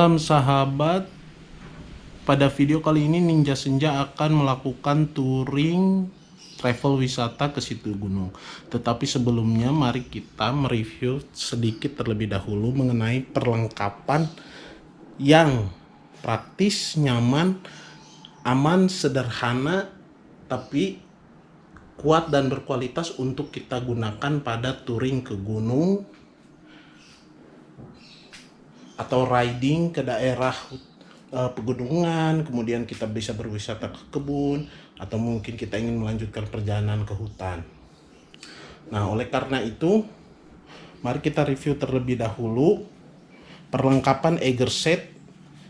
Malam sahabat, pada video kali ini Ninja Senja akan melakukan touring travel wisata ke situ gunung. Tetapi sebelumnya mari kita mereview sedikit terlebih dahulu mengenai perlengkapan yang praktis, nyaman, aman, sederhana, tapi kuat dan berkualitas untuk kita gunakan pada touring ke gunung atau riding ke daerah pegunungan, kemudian kita bisa berwisata ke kebun, atau mungkin kita ingin melanjutkan perjalanan ke hutan. Nah, oleh karena itu, mari kita review terlebih dahulu perlengkapan Eiger set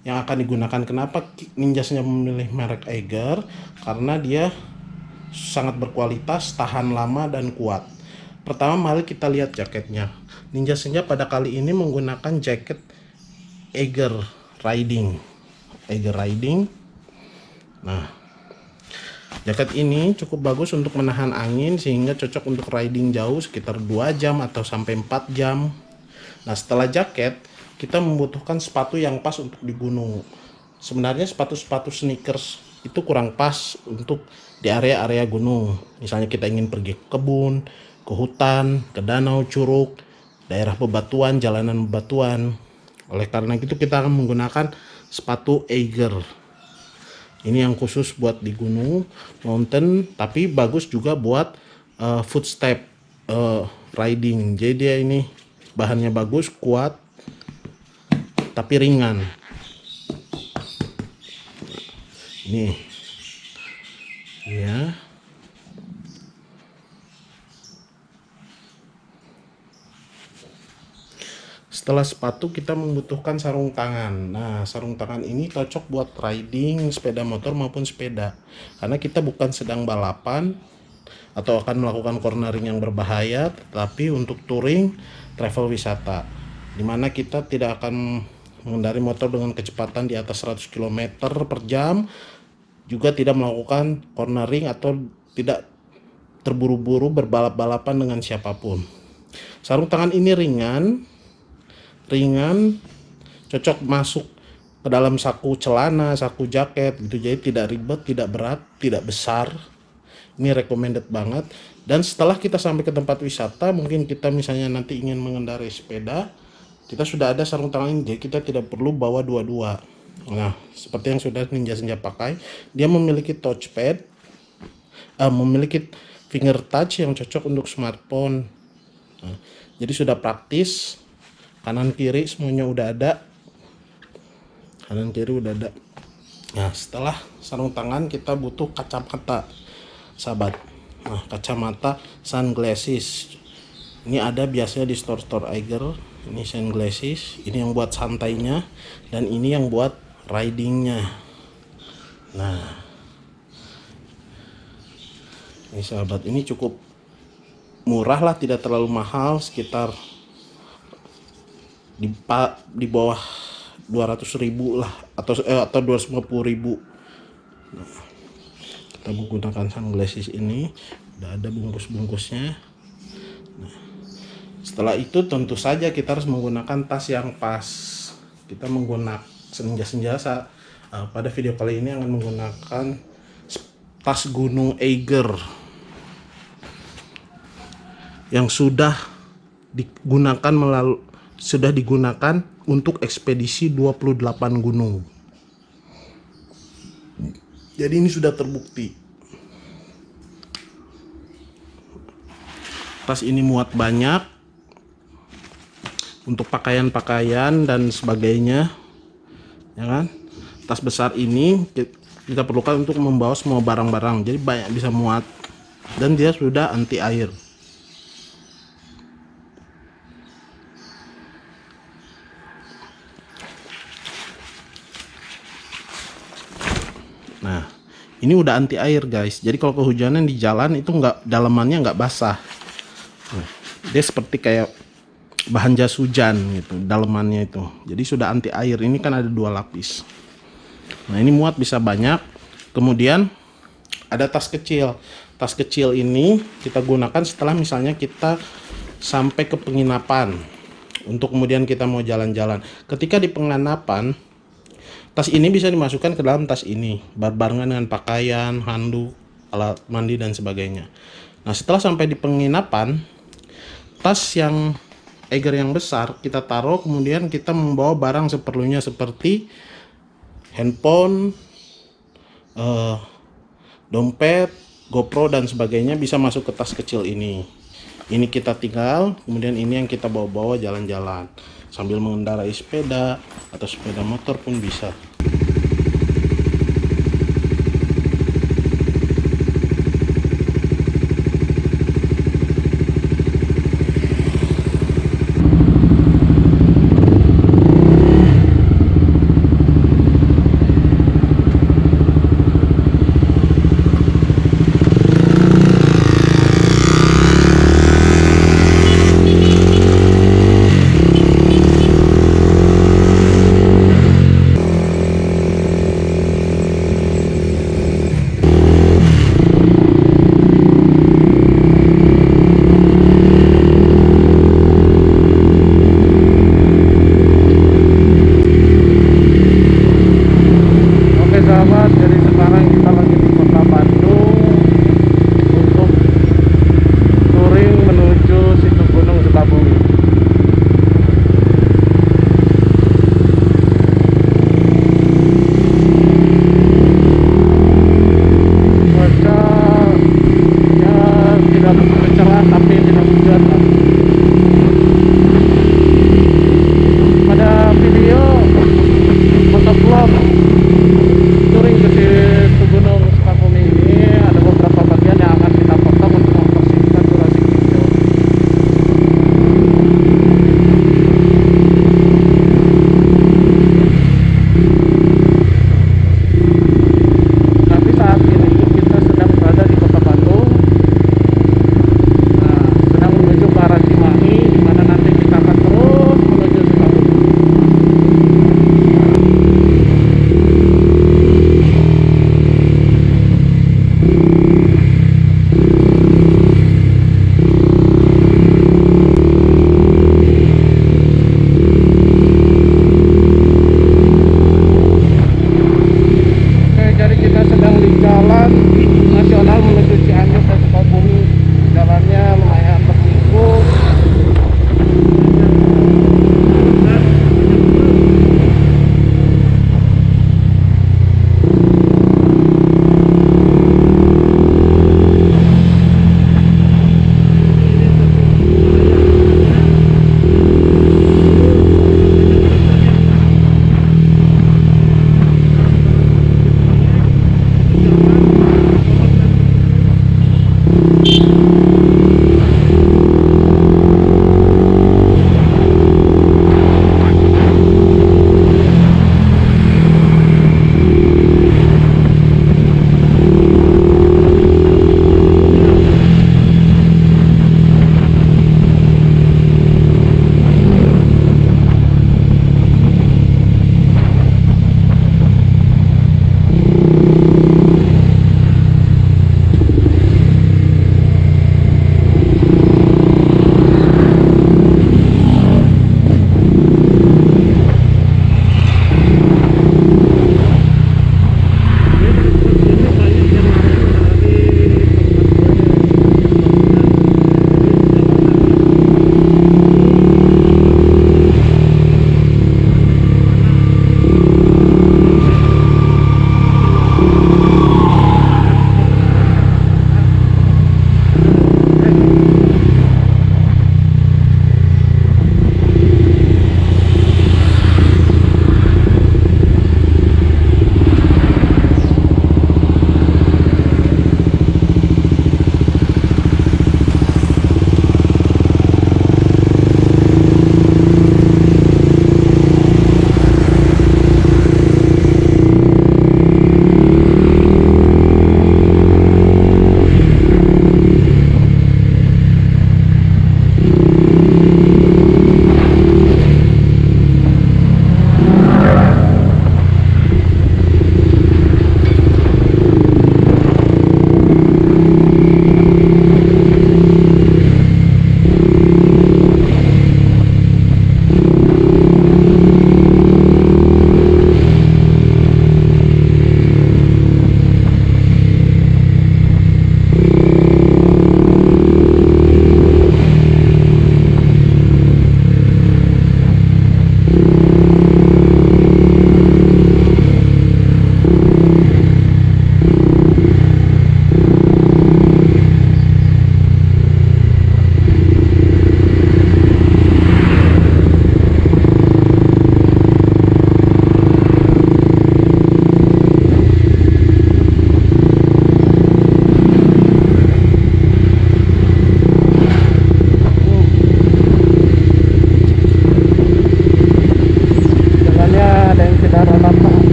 yang akan digunakan. Kenapa Ninja Senja memilih merek Eiger? Karena dia sangat berkualitas, tahan lama, dan kuat. Pertama, mari kita lihat jaketnya. Ninja Senja pada kali ini menggunakan jaket Eiger Riding. Nah, jaket ini cukup bagus untuk menahan angin sehingga cocok untuk riding jauh sekitar 2 jam atau sampai 4 jam. Nah, setelah jaket, kita membutuhkan sepatu yang pas untuk di gunung. Sebenarnya sepatu-sepatu sneakers itu kurang pas untuk di area-area gunung. Misalnya kita ingin pergi ke kebun, ke hutan, ke danau, curug, daerah bebatuan, jalanan bebatuan. Oleh karena itu kita akan menggunakan sepatu Eiger. Ini yang khusus buat di gunung, mountain, tapi bagus juga buat footstep riding. Jadi dia ini bahannya bagus, kuat, tapi ringan. Ini ya. Setelah sepatu, kita membutuhkan sarung tangan. Nah, sarung tangan ini cocok buat riding sepeda motor maupun sepeda, karena kita bukan sedang balapan atau akan melakukan cornering yang berbahaya, tetapi untuk touring travel wisata, dimana kita tidak akan mengendari motor dengan kecepatan di atas 100 km per jam, juga tidak melakukan cornering atau tidak terburu-buru berbalap-balapan dengan siapapun. Sarung tangan ini ringan, cocok masuk ke dalam saku celana, saku jaket gitu. Jadi tidak ribet, tidak berat, tidak besar. Ini recommended banget. Dan setelah kita sampai ke tempat wisata, mungkin kita misalnya nanti ingin mengendarai sepeda, kita sudah ada sarung tangan ini, jadi kita tidak perlu bawa dua-dua. Nah, seperti yang sudah Ninja Senja pakai, dia memiliki touchpad, memiliki finger touch yang cocok untuk smartphone. Nah, jadi sudah praktis. Kanan kiri semuanya udah ada. Nah, setelah sarung tangan kita butuh kacamata, sahabat. Nah, kacamata sunglasses ini ada biasanya di store-store Eiger. Ini sunglasses, ini yang buat santainya, dan ini yang buat ridingnya. Nah, ini sahabat, ini cukup murah lah, tidak terlalu mahal, sekitar di bawah 200.000 lah, atau 250.000. Nah, kita menggunakan sunglasses ini, udah ada bungkus-bungkusnya. Nah, setelah itu tentu saja kita harus menggunakan tas yang pas. Kita menggunakan Ninja Senja pada video kali ini akan menggunakan tas gunung Eiger yang sudah digunakan untuk ekspedisi 28 gunung. Jadi ini sudah terbukti. Tas ini muat banyak untuk pakaian-pakaian dan sebagainya, ya kan? Tas besar ini kita perlukan untuk membawa semua barang-barang, jadi banyak bisa muat, dan dia sudah anti air. Nah, ini udah anti air guys, jadi kalau kehujanan di jalan itu dalamannya nggak basah. Nah, dia seperti kayak bahan jas hujan gitu dalamannya itu, jadi sudah anti air. Ini kan ada 2 lapis. Nah, ini muat bisa banyak. Kemudian ada tas kecil. Tas kecil ini kita gunakan setelah misalnya kita sampai ke penginapan. untuk kemudian kita mau jalan-jalan. Ketika di penginapan, tas ini bisa dimasukkan ke dalam tas ini, barengan dengan pakaian, handuk, alat mandi dan sebagainya. Nah, setelah sampai di penginapan, tas yang Eiger yang besar kita taruh, kemudian kita membawa barang seperlunya seperti handphone, dompet, GoPro dan sebagainya bisa masuk ke tas kecil ini. Ini kita tinggal, kemudian ini yang kita bawa-bawa jalan-jalan sambil mengendarai sepeda atau sepeda motor pun bisa. Sahabat, jadi sekarang kita lagi di kota Bandung untuk touring menuju situ Gunung Setabumi. Cuaca ya tidak begitu cerah tapi tidak hujan lah. Pada video motovlog touring ke situ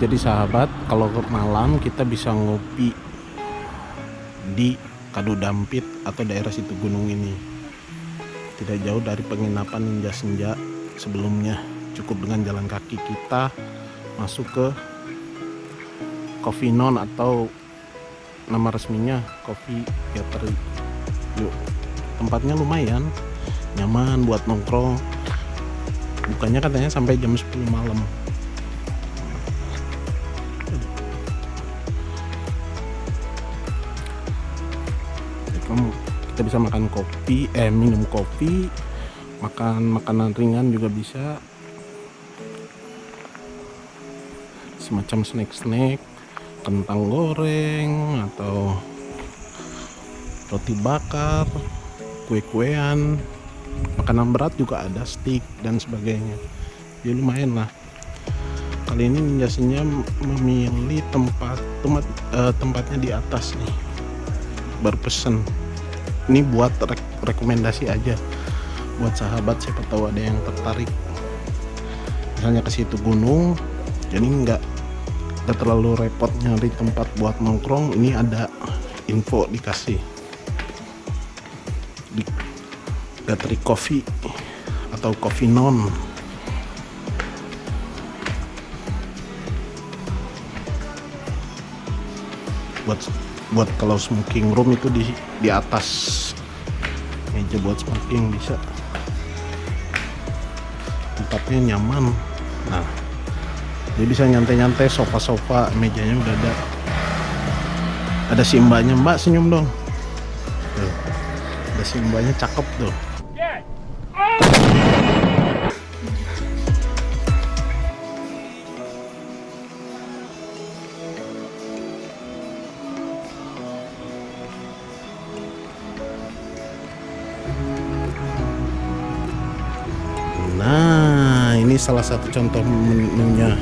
Jadi sahabat, kalau malam kita bisa ngopi di Kadu Dampit atau daerah situ gunung ini. Tidak jauh dari penginapan Ninja Senja sebelumnya. Cukup dengan jalan kaki kita masuk ke Coffee Non atau nama resminya Coffee Gallery. Yuk, tempatnya lumayan nyaman buat nongkrong. Bukanya katanya sampai jam 10 malam. Kita bisa makan kopi, minum kopi, makan makanan ringan juga bisa, semacam snack-snack, kentang goreng atau roti bakar, kue-kuean, makanan berat juga ada, steak dan sebagainya. Jadi lumayan lah. Kali ini Ninja Senja memilih tempatnya di atas nih, berpesen. Ini buat rekomendasi aja buat sahabat, siapa tahu ada yang tertarik misalnya ke situ gunung, jadi nggak terlalu repot nyari tempat buat nongkrong. Ini ada info dikasih di Gallery Coffee atau Coffee Non. Buat kalau smoking room itu di atas, meja buat smoking bisa, tempatnya nyaman. Nah, dia bisa nyantai-nyantai, sofa-sofa, mejanya udah ada si mbaknya. Mbak senyum dong tuh, ada si mbaknya cakep tuh. Nah, ini salah satu contoh menunya,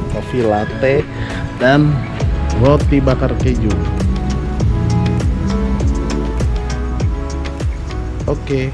kopi latte dan roti bakar keju. Oke.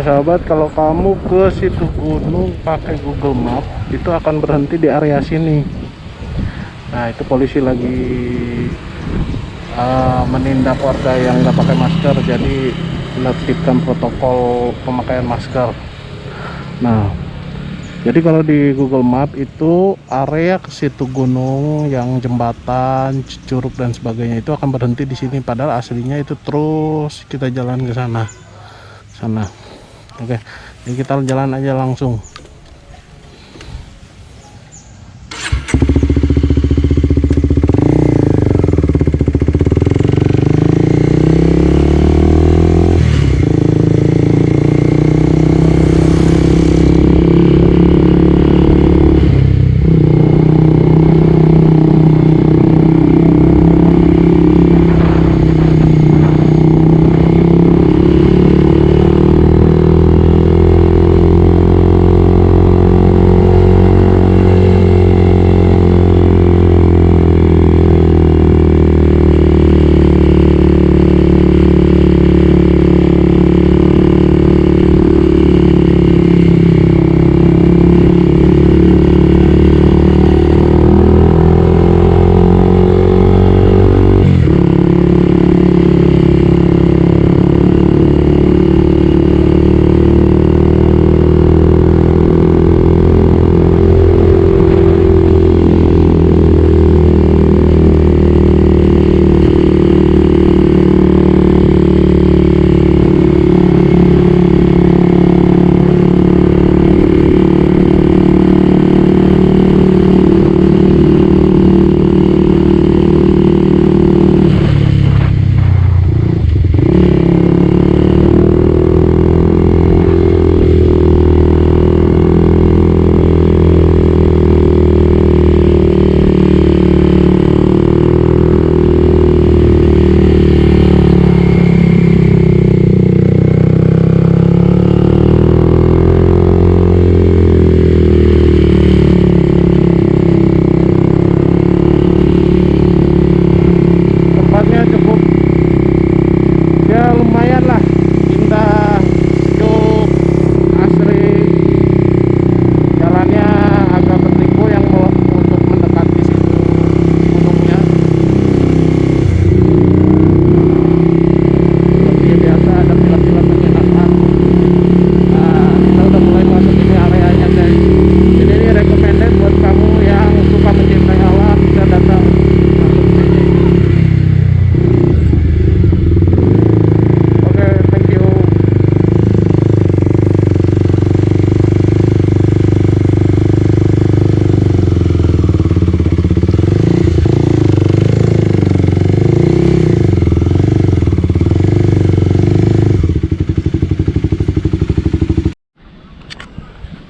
Nah sahabat, kalau kamu ke situ gunung pakai Google Map itu akan berhenti di area sini. Nah itu polisi lagi menindak warga yang nggak pakai masker, jadi menertibkan protokol pemakaian masker. Nah jadi kalau di Google Map itu area ke situ gunung yang jembatan, curug dan sebagainya itu akan berhenti di sini, padahal aslinya itu terus kita jalan ke sana. Oke, jadi kita jalan aja langsung.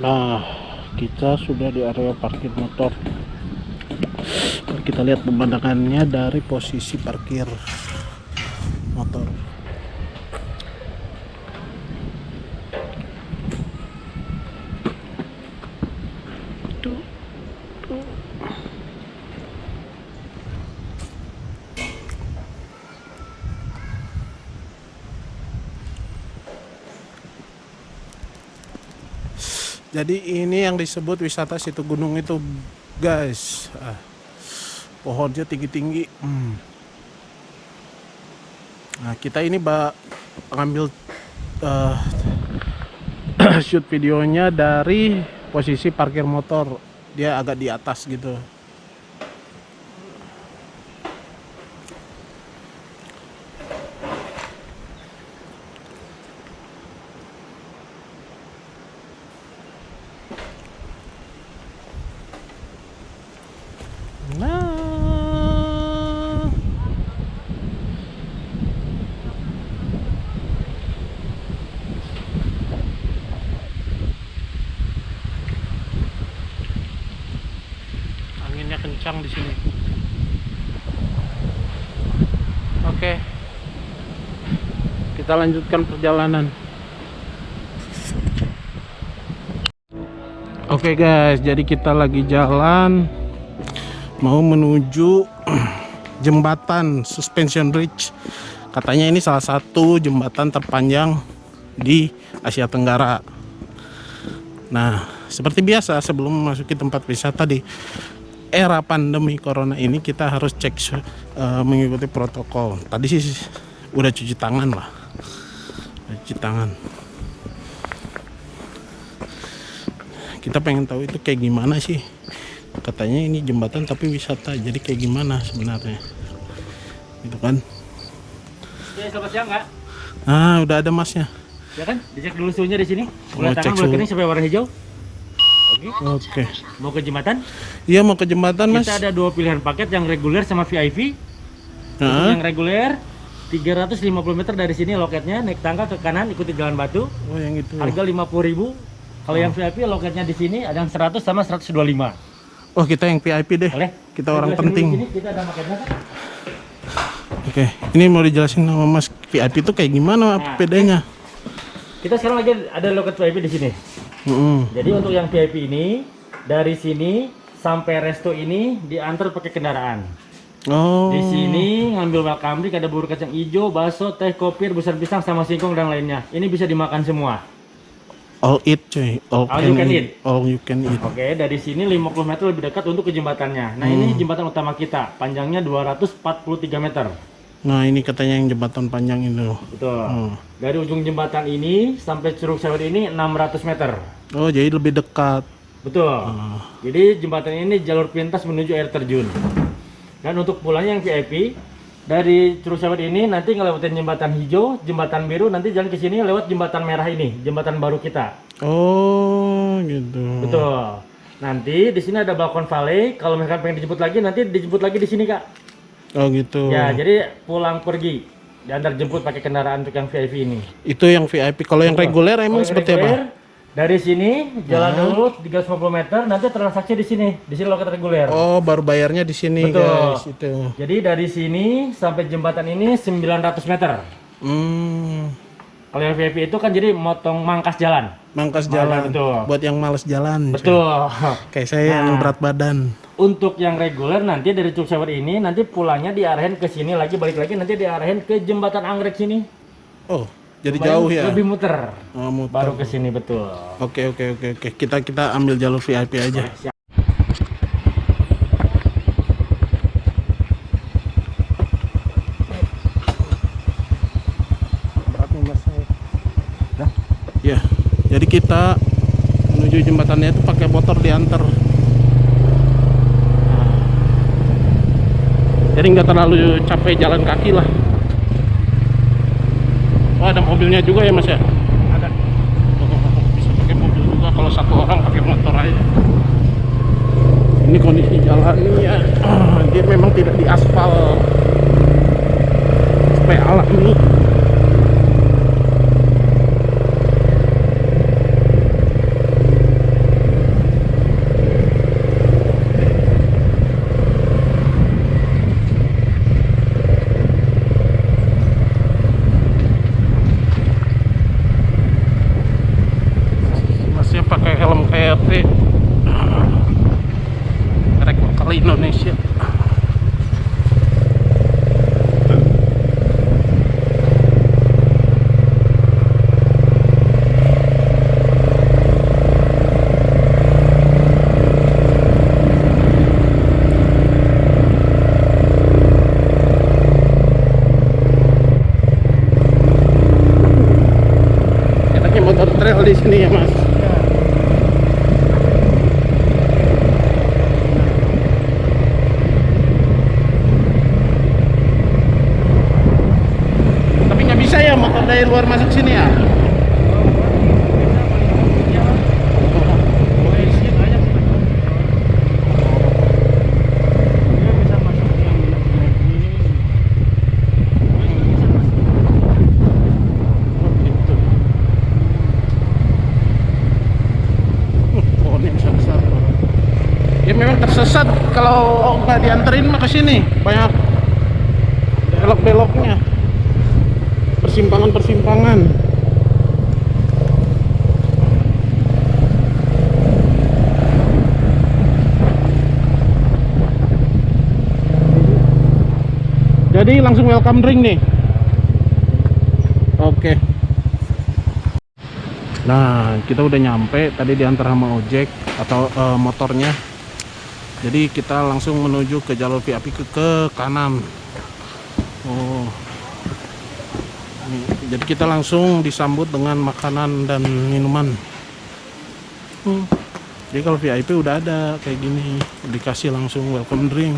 Nah, kita sudah di area parkir motor. Kita lihat pemandangannya dari posisi parkir motor. Jadi ini yang disebut wisata situ gunung itu, guys. Pohonnya tinggi-tinggi. Nah, kita ini ngambil shoot videonya dari posisi parkir motor. Dia agak di atas gitu. Nah, anginnya kencang di sini. Oke, kita lanjutkan perjalanan. Oke guys, jadi kita lagi jalan mau menuju jembatan Suspension Bridge. Katanya ini salah satu jembatan terpanjang di Asia Tenggara. Nah, seperti biasa sebelum memasuki tempat wisata di era pandemi corona ini, kita harus cek mengikuti protokol. Tadi sih udah cuci tangan lah, cuci tangan. Kita pengen tahu itu kayak gimana sih. Katanya ini jembatan tapi wisata, jadi kayak gimana sebenarnya, gitu kan? Oke, selamat siang Kak. Ah, udah ada masnya. Ya kan, dicek dulu suhunya di sini. Oh, Mulai cek tangan, mulai suhu. kering sampai warna hijau. Oke. Oke. Mau ke jembatan? Iya, mau ke jembatan, Mas. Kita ada dua pilihan paket, yang reguler sama VIP. Untuk Heeh. yang reguler 350 meter dari sini loketnya, naik tangga ke kanan, ikuti jalan batu. Oh, yang itu. Harga 50.000. Kalau yang VIP loketnya di sini ada yang 100 sama 125. Oh, kita yang VIP deh. Boleh? Kita orang Jelasin dulu penting. di sini, kita ada paketnya Kak. Oke, ini mau dijelasin sama Mas, VIP itu kayak gimana Nah, bedanya? Kita sekarang lagi ada loket VIP di sini. Jadi untuk yang VIP ini dari sini sampai resto ini diantar pakai kendaraan. Oh. Di sini ngambil welcome drink, ada bubur kacang hijau, bakso, teh, kopi, rebus pisang sama singkong dan lainnya. Ini bisa dimakan semua. All eat, cuy. All you can eat. All you can eat. Oke, dari sini 50 meter lebih dekat untuk ke jembatannya. Nah, ini jembatan utama kita, panjangnya 243 meter. Nah, ini katanya yang jembatan panjang itu. Betul. Dari ujung jembatan ini sampai Curug Sewer ini 600 meter. Oh, jadi lebih dekat. Betul. Jadi jembatan ini jalur pintas menuju air terjun. Dan untuk pulangnya yang VIP dari Curug Sewer ini nanti ngelewatin jembatan hijau, jembatan biru, nanti jalan ke sini lewat jembatan merah ini, jembatan baru kita. Oh, gitu. Betul. Nanti di sini ada balkon valley. Kalau misalkan pengen dijemput lagi, nanti dijemput lagi di sini Kak. Oh, gitu. Ya, jadi pulang pergi diantar jemput pakai kendaraan untuk yang VIP ini. Itu yang VIP. Kalau yang reguler emang Kalau yang seperti reguler, apa? Dari sini jalan dulu 350 meter, nanti transaksi di sini. Di sini loket reguler. Oh, baru bayarnya di sini, Betul. guys. Itu. Jadi dari sini sampai jembatan ini 900 meter. Kalau yang VIP itu kan jadi motong mangkas jalan. Mangkas jalan. betul. Buat yang males jalan. cuy. Betul. Kayak saya yang berat badan. Untuk yang reguler nanti dari Curug Sewer ini nanti pulangnya diarahin ke sini lagi, balik lagi nanti diarahin ke jembatan Anggrek sini. Oh, jadi Lumayan jauh ya. Lebih muter. Oh, muter. Baru ke sini betul. Oke. Kita ambil jalur VIP aja. Siap. Ya, jadi kita menuju jembatannya itu pakai motor diantar. Jadi nggak terlalu capek jalan kaki lah. Oh, ada mobilnya juga ya Mas ya? Ada. Oh, bisa pakai mobil juga kalau satu orang pakai motor aja. Ini kondisi jalannya, dia memang tidak diaspal, supaya alami. Masnya pakai helm KRT, rekor kali Indonesia. Enaknya motor trail di sini ya Mas. Tapi nggak bisa ya motor dari luar masuk sini ya? Oh, ini bisa besar. Ya memang tersesat kalau nggak dianterin mah ke sini. Banyak belok-beloknya. Persimpangan-persimpangan. Jadi langsung welcome drink nih. Oke. Nah, kita udah nyampe tadi diantar sama ojek atau motornya. Jadi kita langsung menuju ke jalur VIP ke kanan. Oh, jadi kita langsung disambut dengan makanan dan minuman. Jadi kalau VIP udah ada kayak gini, dikasih langsung welcome drink.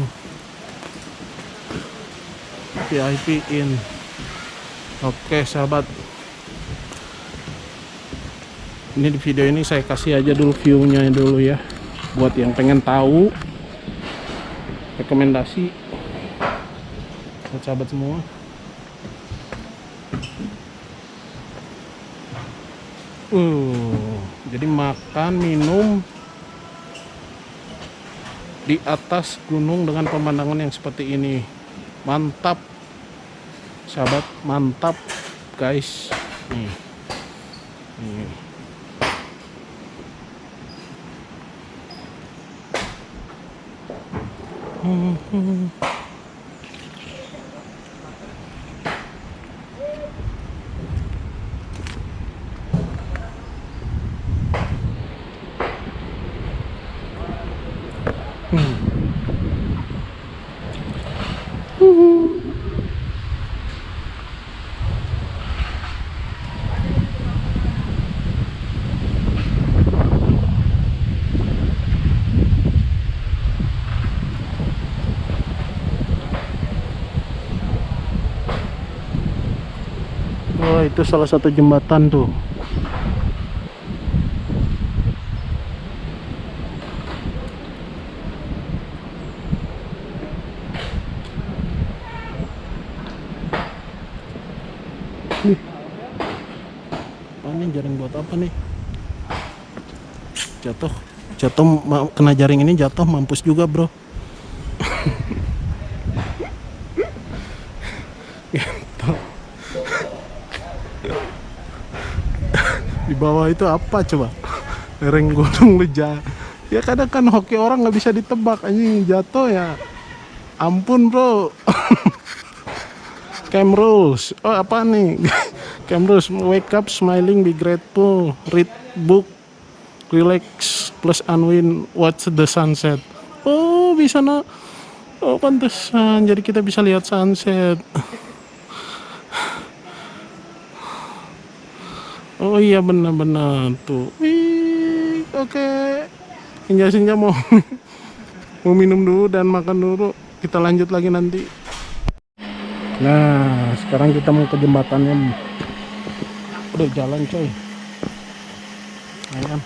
VIP in. Oke sahabat, ini di video ini saya kasih aja dulu view-nya dulu ya, buat yang pengen tahu, rekomendasi buat sahabat semua. Jadi makan minum di atas gunung dengan pemandangan yang seperti ini, mantap sahabat, mantap guys. Nih. Oh, itu salah satu jembatan tuh. Ini jaring buat apa nih? Jatuh kena jaring ini, jatuh mampus juga bro. Di bawah itu apa coba? Lereng gunung Leja. Ya kadang kan hoki orang nggak bisa ditebak, anjing jatuh ya. Ampun bro. Camp rules. Oh apa nih? Camp rules: wake up smiling, be grateful, read book, relax, plus unwind, watch the sunset. Oh bisa no. Oh pantesan. Jadi kita bisa lihat sunset. Oh iya benar-benar tuh. Wih, oke. Senja mau mau minum dulu dan makan dulu. Kita lanjut lagi nanti. Nah, sekarang kita mau ke jembatannya. Udah jalan coy. Ayan.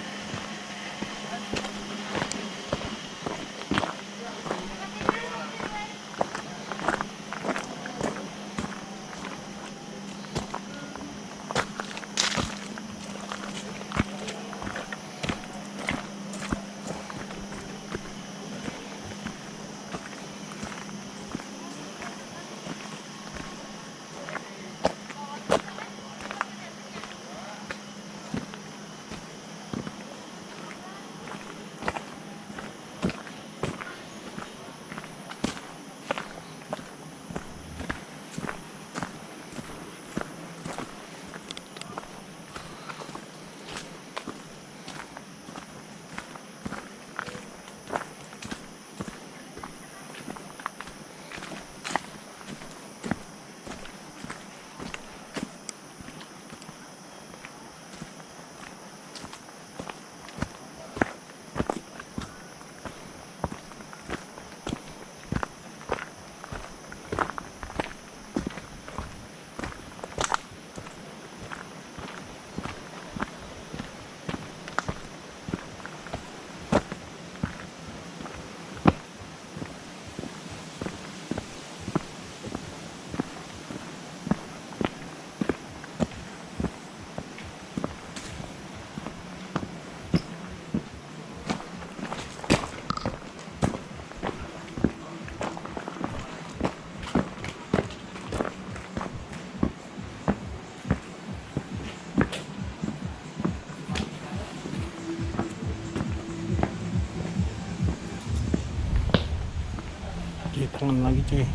Cuci tangan lagi cuy.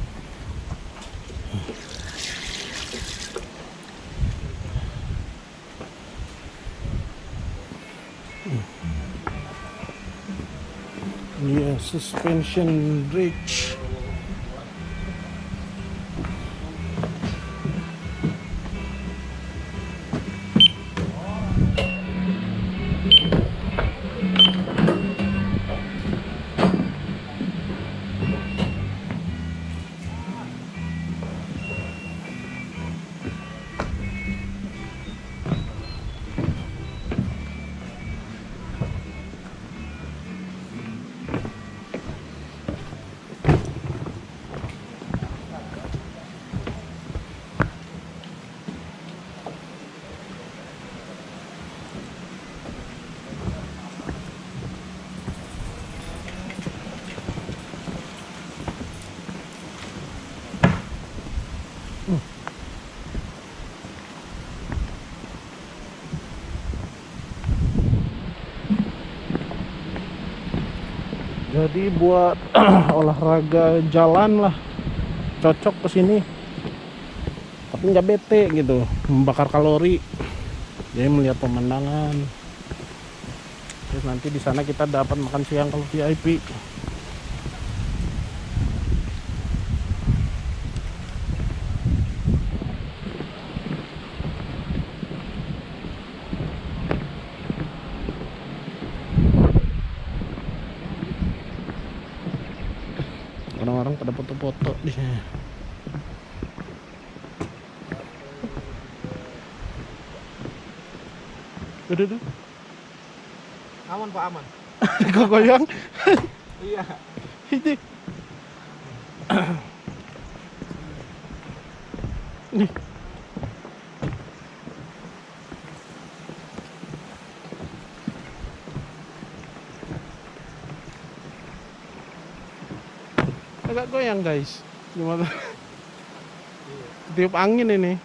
Iya, suspension bridge. Jadi buat olahraga jalan lah, cocok ke sini. Tapi nggak bete gitu, membakar kalori. Jadi melihat pemandangan. Terus nanti di sana kita dapat makan siang kalau VIP. Orang-orang pada foto-foto di sini. Udah. Aman Pak, aman. Kok goyang? Iya. Ini. Nih. Agak goyang guys. Gimana? Tiup angin ini.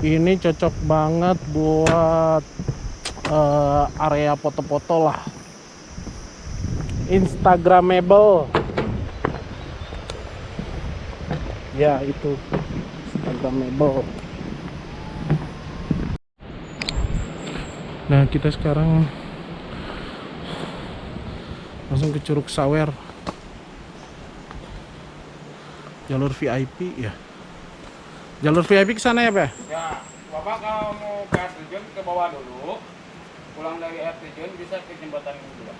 Ini cocok banget buat area foto-foto lah, Instagramable. Ya itu Instagramable. Nah kita sekarang langsung ke Curug Sawer. Jalur VIP ya. Jalur VIP ke sana ya, Pak? Ya, Bapak kalau mau ke air terjun ke bawah dulu, pulang dari air terjun bisa ke jembatan ini juga.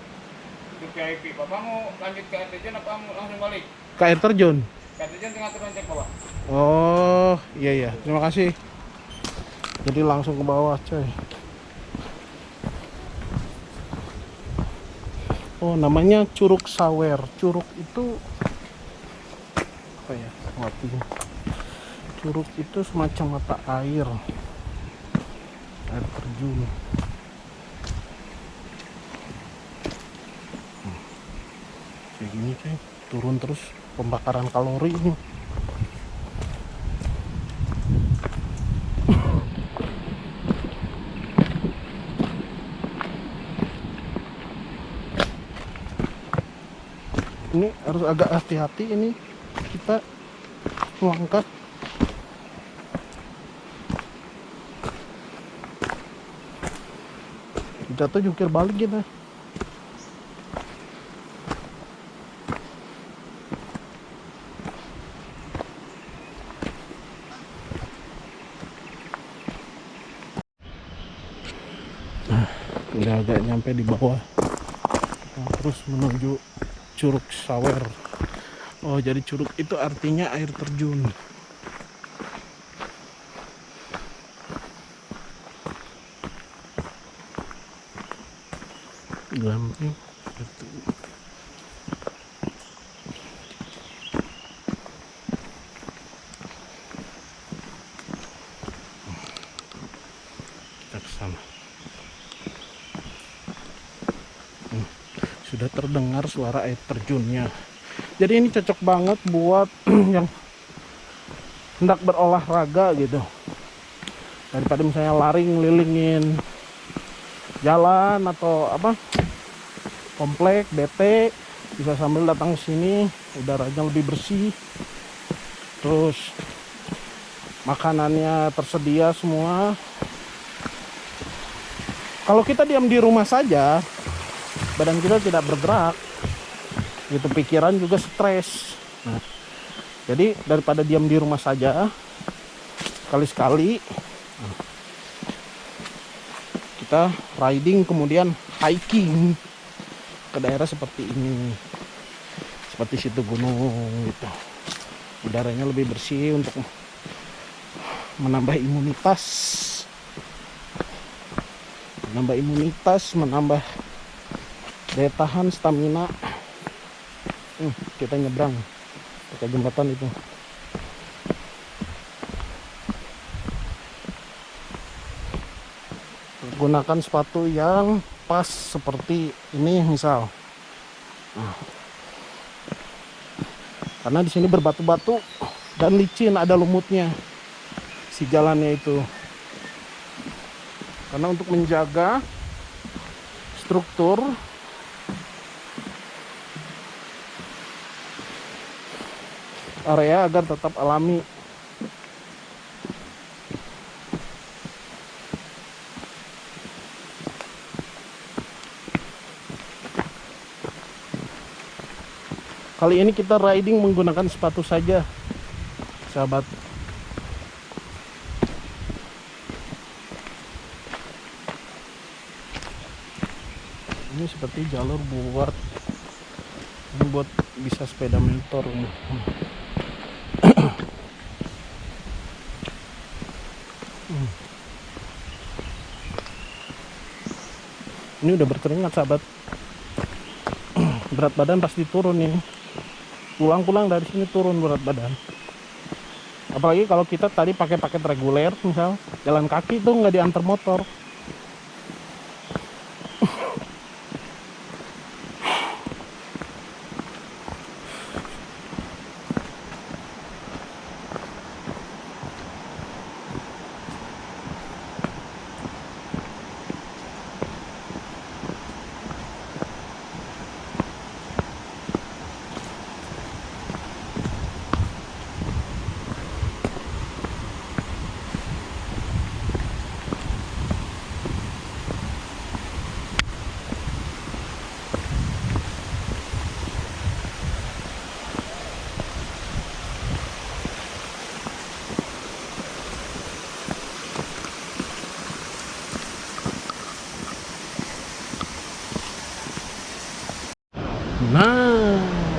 Itu VIP. Bapak mau lanjut ke air terjun apa mau langsung balik? Ke air terjun. Ke air terjun tinggal turun cek bawah. Oh, iya iya. Terima kasih. Jadi langsung ke bawah, coy. Oh, namanya Curug Sawer. Curug itu apa ya? Mati. Curug itu semacam mata air. Air terjun. Kayak gini, coy. Turun terus pembakaran kalori ini. Ini harus agak hati-hati ini kita melangkah. Jatuh jungkir balik kita. Udah agak nyampe di bawah. Nah, terus menuju Curug Sawer. Oh, jadi curug itu artinya air terjun. Glamping. Kita ke sana. Sudah terdengar suara air terjunnya. Jadi ini cocok banget buat yang hendak berolahraga gitu. Daripada misalnya lari ngelilingin jalan atau apa komplek BT, bisa sambil datang ke sini, udaranya lebih bersih. Terus makanannya tersedia semua. Kalau kita diam di rumah saja, badan kita tidak bergerak, gitu, pikiran juga stres. Nah, jadi daripada diam di rumah saja, sekali-sekali kita riding kemudian hiking ke daerah seperti ini, seperti situ gunung gitu. Udaranya lebih bersih untuk menambah imunitas, menambah daya tahan, stamina. Kita nyebrang pakai jembatan itu. Gunakan sepatu yang pas seperti ini misal. Nah, karena di sini berbatu-batu dan licin, ada lumutnya si jalannya itu. Karena untuk menjaga struktur area agar tetap alami. Kali ini kita riding menggunakan sepatu saja, sahabat. Ini seperti jalur buat bisa sepeda motor. Ini udah berkeringat, sahabat. Berat badan pasti turun nih. Pulang-pulang dari sini turun berat badan. Apalagi kalau kita tadi pakai paket reguler, misal jalan kaki tuh nggak diantar motor.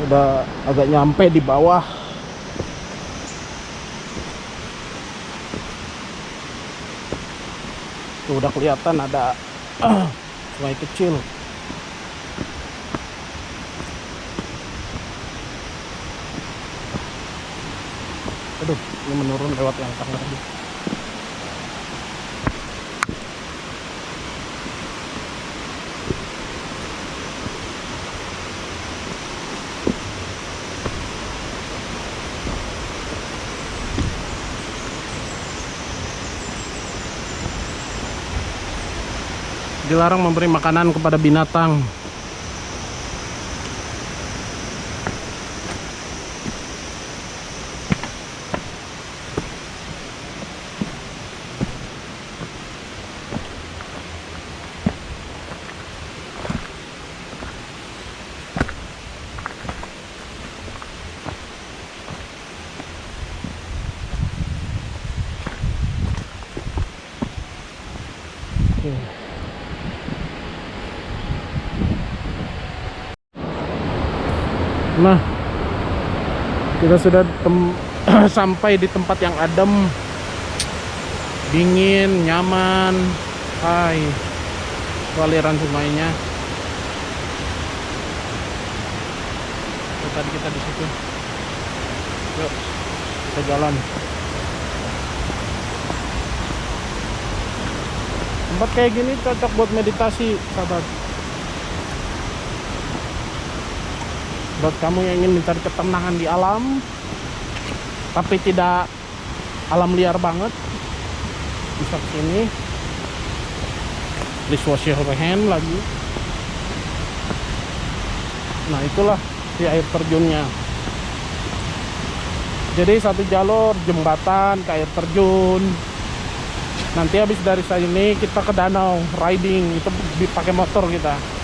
Udah agak nyampe di bawah. Tuh udah kelihatan ada sungai kecil. Aduh, ini menurun lewat yang tengah tadi. Dilarang memberi makanan kepada binatang. Nah, kita sudah sampai di tempat yang adem, dingin, nyaman. Hai, itu aliran sungainya. Tadi kita di situ. Yuk, kita jalan. Tempat kayak gini cocok buat meditasi, sahabat. Buat kamu yang ingin mencari ketenangan di alam, tapi tidak alam liar banget, bisa kesini. Please wash your hand lagi. Nah, itulah si air terjunnya. Jadi satu jalur jembatan ke air terjun. Nanti habis dari sini kita ke danau riding, itu dipakai motor kita.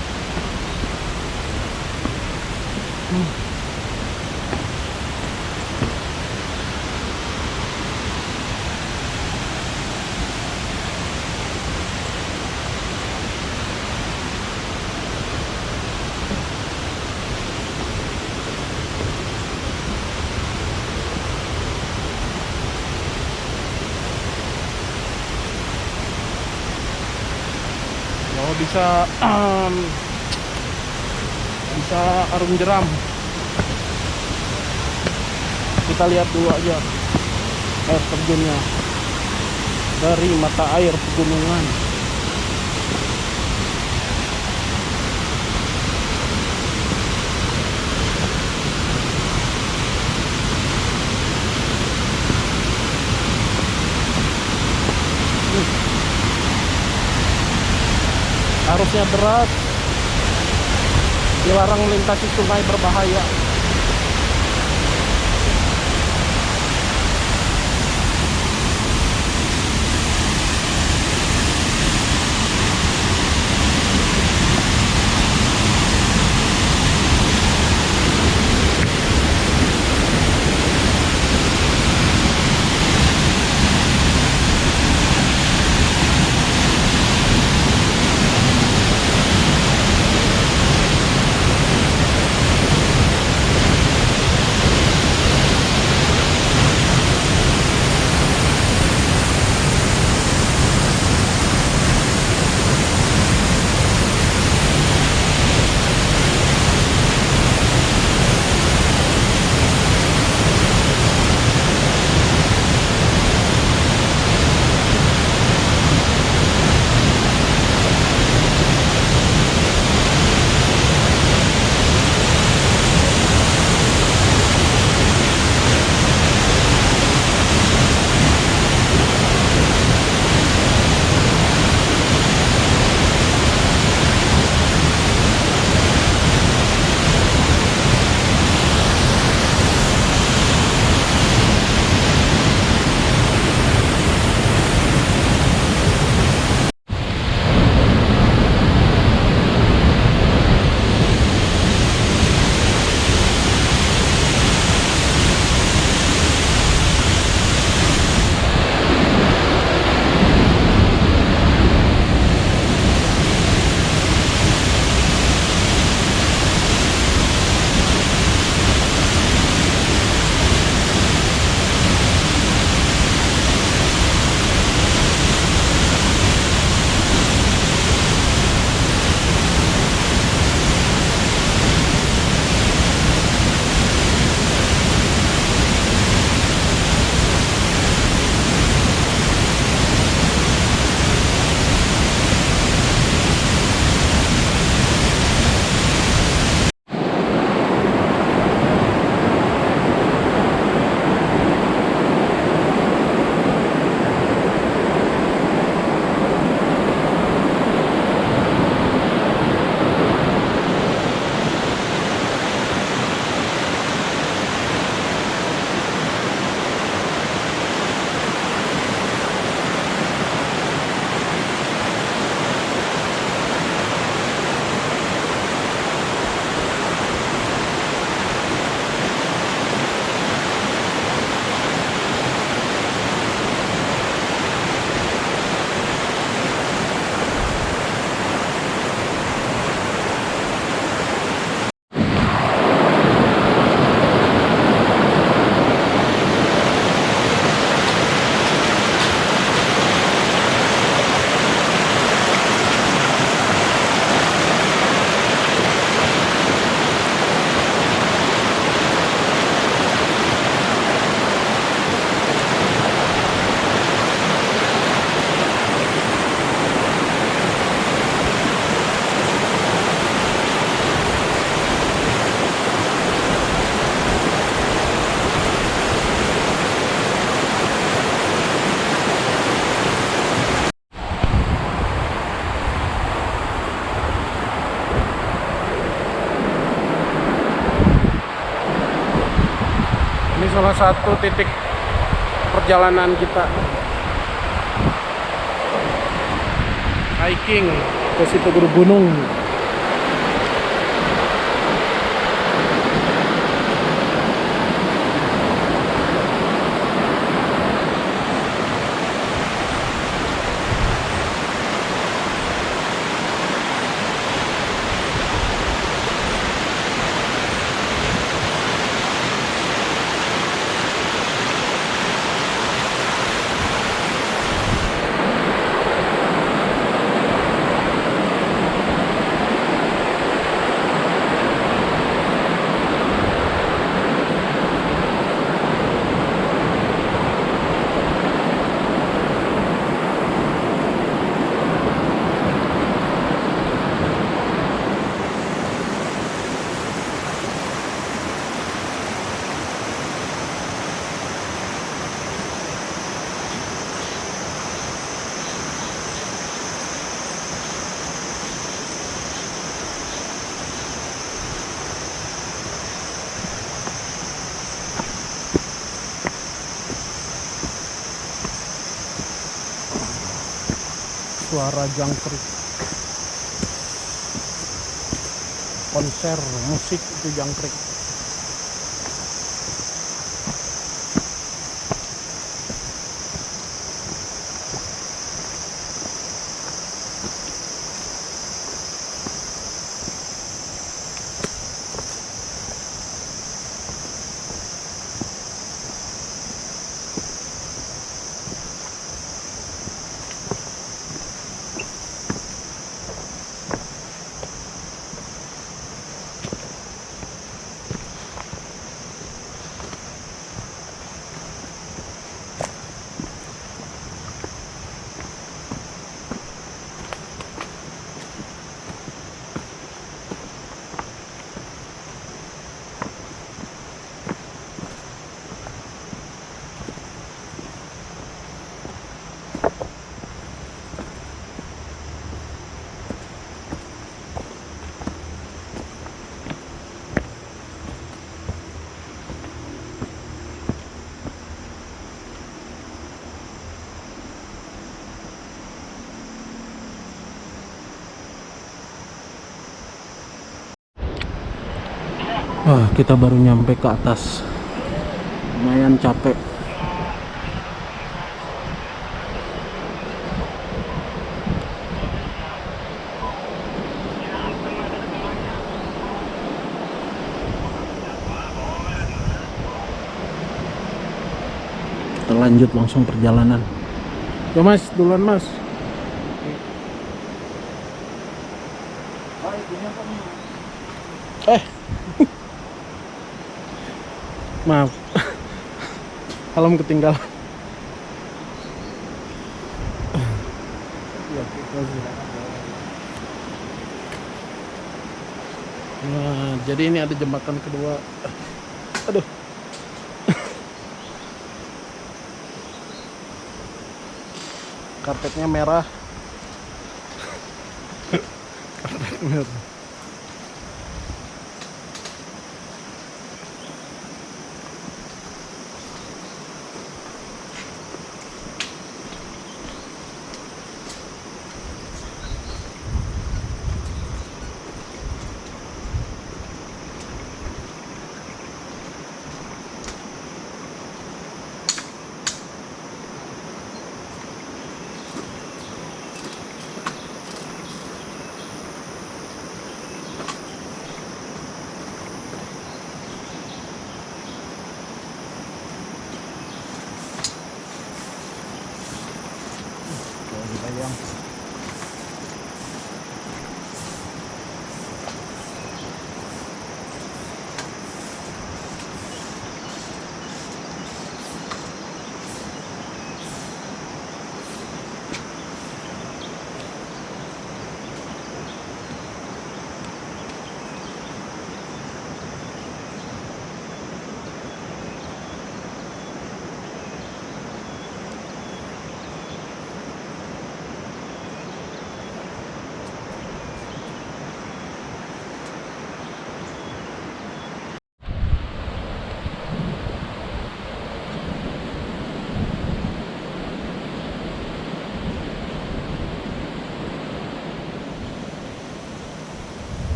Oh, bisa bisa arum jeram. Kita lihat dulu aja air terjunnya dari mata air pegunungan. Arusnya deras, dilarang melintasi sungai berbahaya. salah satu titik perjalanan kita hiking ke situ gunung. Suara jangkrik, konser musik itu jangkrik. Wah, kita baru nyampe ke atas. Lumayan capek. Kita lanjut langsung perjalanan. Ya Mas, duluan Mas. Maaf. Helm ketinggalan. Nah, jadi ini ada jembatan kedua. Aduh. Karpetnya merah. Karpet merah.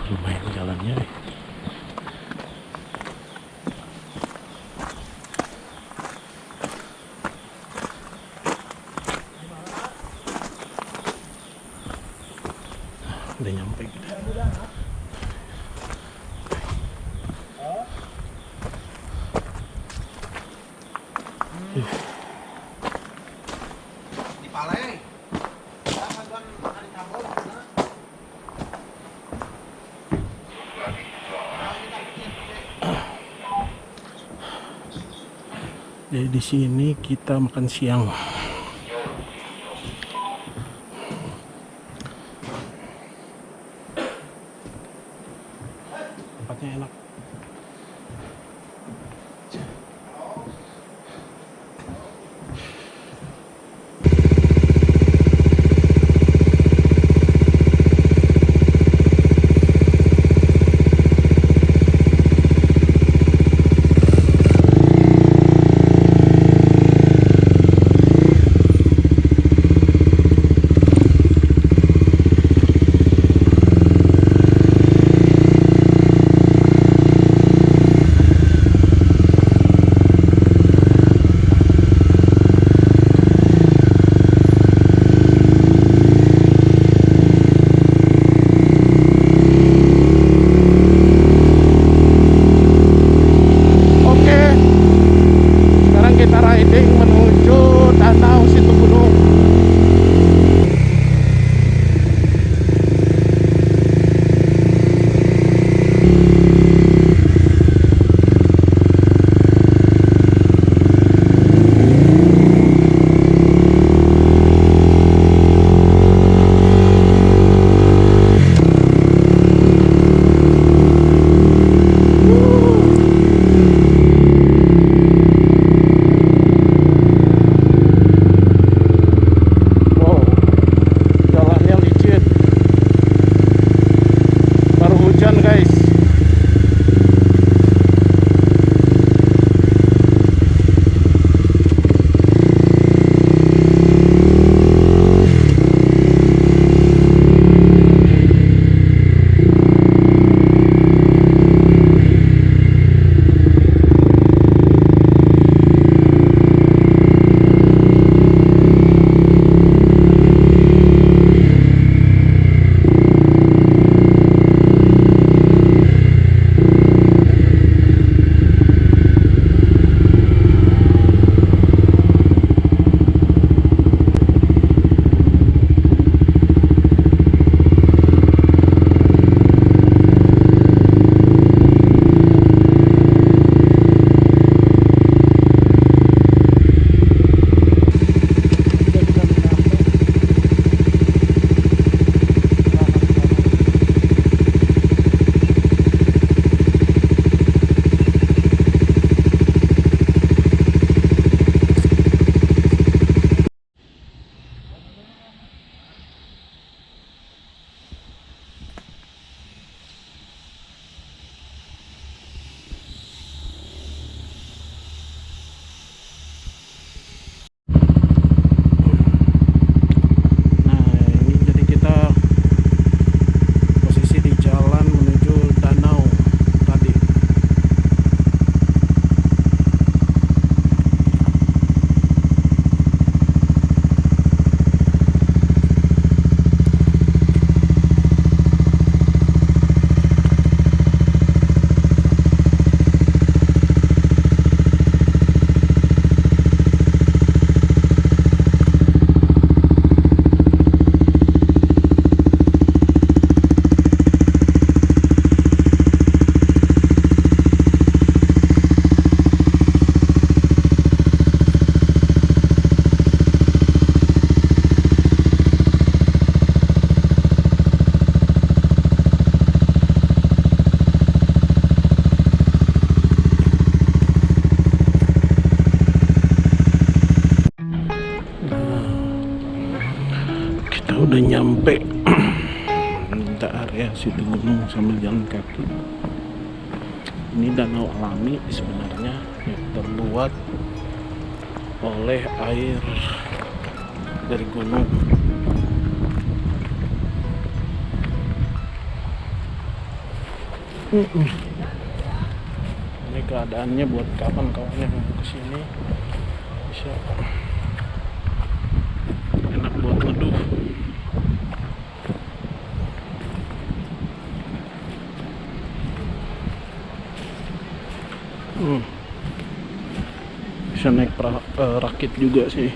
lumayan jalannya. Udah nyampe kita. Di Paleng. Jadi di sini kita makan siang. Tempatnya enak. Oke, sekarang kita riding menuju Danau Situgunung. Wow, jalannya licin. Baru hujan guys. Nah, ini jadi kita posisi di jalan menuju danau tadi. Kita udah nyampe di area Situgunung sambil jalan kaki. Ini danau alami sebenarnya yang terbuat oleh air dari gunung. Ini keadaannya buat kawan-kawan yang mau kesini bisa enak buat neduh. Bisa naik rakit juga sih.